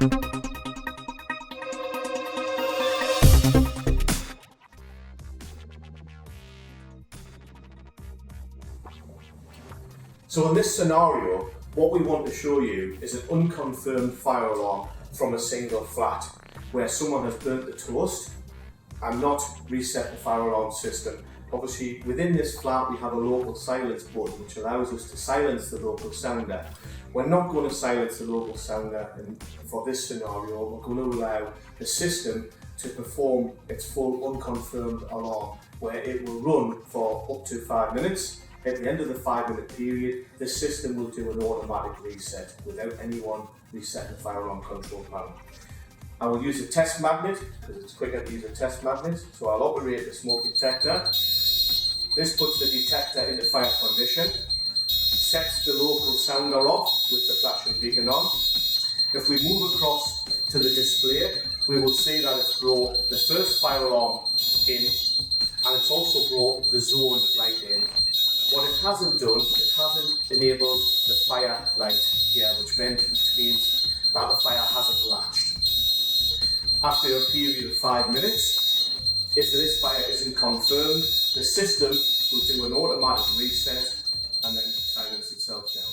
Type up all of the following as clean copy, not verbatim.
So in this scenario, what we want to show you is an unconfirmed fire alarm from a single flat where someone has burnt the toast and not reset the fire alarm system. Obviously, within this flat we have a local silence button which allows us to silence the local sounder. We're not going to silence the local sounder, and for this scenario we're going to allow the system to perform its full unconfirmed alarm, where it will run for up to 5 minutes. At the end of the 5-minute period, the system will do an automatic reset without anyone resetting the fire alarm control panel. I will use a test magnet because it's quicker to use a test magnet. So I'll operate the smoke detector. This puts the detector into fire condition, sets the local sounder off with the flashing beacon on. If we move across to the display, we will see that it's brought the first fire alarm in, and it's also brought the zone light in. What it hasn't done, it hasn't enabled the fire light here, which means that the fire hasn't latched. After a period of 5 minutes, if this fire isn't confirmed, the system will do an automatic reset and then silence itself down.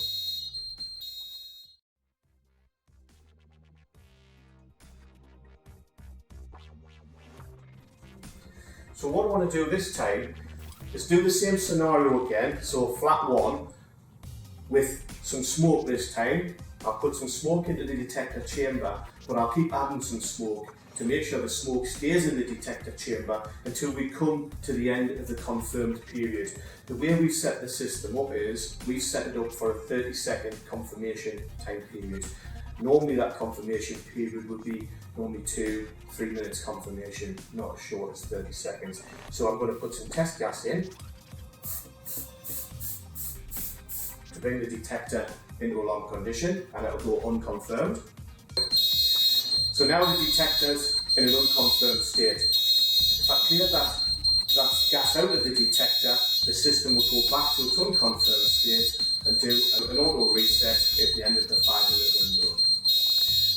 So what I want to do this time is do the same scenario again, so flat 1 with some smoke this time. I'll put some smoke into the detector chamber, but I'll keep adding some smoke to make sure the smoke stays in the detector chamber until we come to the end of the confirmed period. The way we set the system up is we set it up for a 30-second confirmation time period. Normally that confirmation period would be normally 2-3 minutes confirmation, not as short as 30 seconds. So I'm going to put some test gas in to bring the detector into alarm condition, and it will go unconfirmed. So now the detector's in an unconfirmed state. If I clear that gas out of the detector, the system will go back to its unconfirmed state and do an auto reset at the end of the 5-minute window.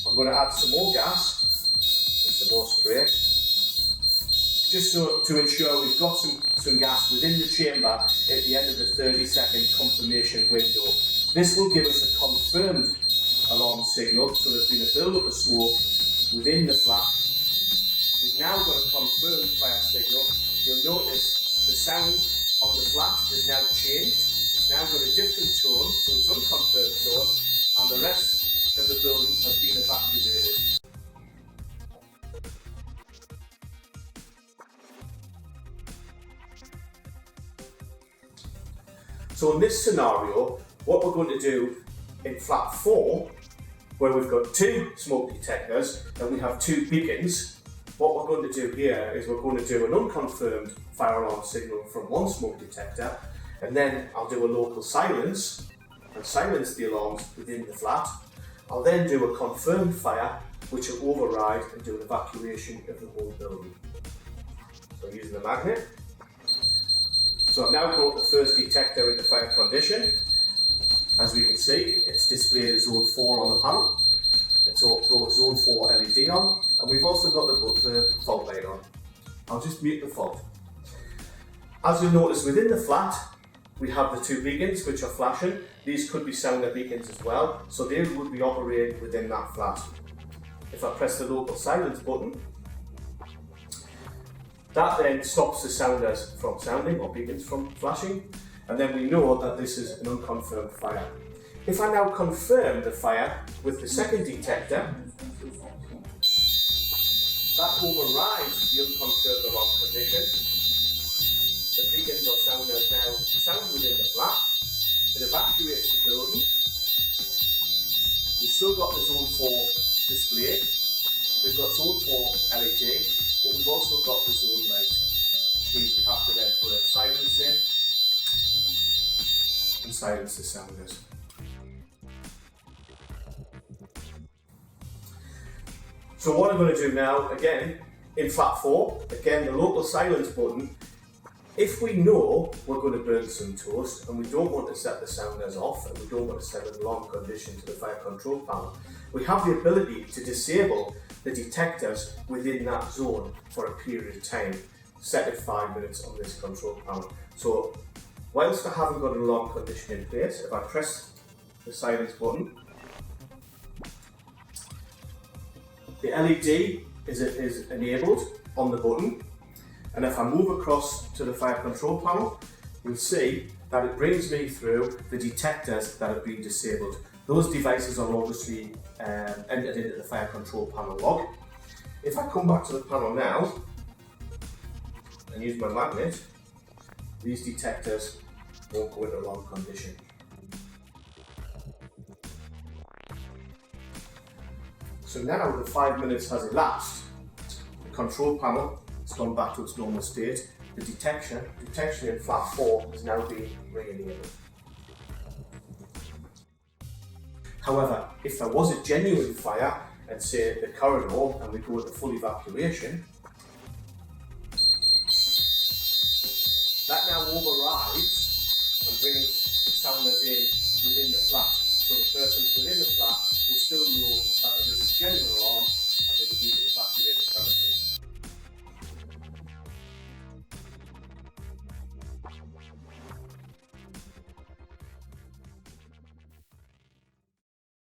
I'm going to add some more gas and some more spray, just so to ensure we've got some gas within the chamber at the end of the 30-second confirmation window. This will give us a confirmed alarm signal, so there's been a build-up of smoke within the flat. We've now got a confirmed fire signal. You'll notice the sound on the flat has now changed. It's now got a different tone to its unconfirmed tone, and the rest of the building has been evacuated. So in this scenario, what we're going to do in flat 4, where we've got 2 smoke detectors and we have 2 beacons, what we're going to do here is we're going to do an unconfirmed fire alarm signal from one smoke detector, and then I'll do a local silence and silence the alarms within the flat. I'll then do a confirmed fire, which will override and do an evacuation of the whole building. So I'm using the magnet. So I've now brought the first detector into fire condition. As we can see, it's displayed as zone 4 on the panel. It's brought zone 4 LED on, and we've also got the fault light on. I'll just mute the fault. As you'll notice, within the flat, we have the 2 beacons which are flashing. These could be sounder beacons as well, so they would be operating within that flat. If I press the local silence button, that then stops the sounders from sounding, or beacons from flashing, and then we know that this is an unconfirmed fire. If I now confirm the fire with the second detector, that overrides the unconfirmed alarm condition. The beacons or sounders now sound within the flat. It evacuates the building. We've still got the zone 4 displayed. We've got zone 4 LED, but we've also got the zone light, which means we have to then put a silence in and silence the sounders. So what I'm going to do now, again, in flat 4, again the local silence button If we know we're going to burn some toast and we don't want to set the sounders off and we don't want to send an alarm condition to the fire control panel, we have the ability to disable the detectors within that zone for a period of time, set at 5 minutes on this control panel. So whilst I haven't got an alarm condition in place, if I press the silence button, the LED is enabled on the button, and if I move across to the fire control panel, you'll see that it brings me through the detectors that have been disabled. Those devices are obviously entered into the fire control panel log. If I come back to the panel now and use my magnet, these detectors won't go into alarm condition. So now the 5 minutes has elapsed, the control panel has gone back to its normal state, the detection in flat 4 has now been re-enabled. However, if there was a genuine fire and say the corridor and we go into full evacuation, that now overrides and brings the sounders in within the flat. So the persons within the flat will still know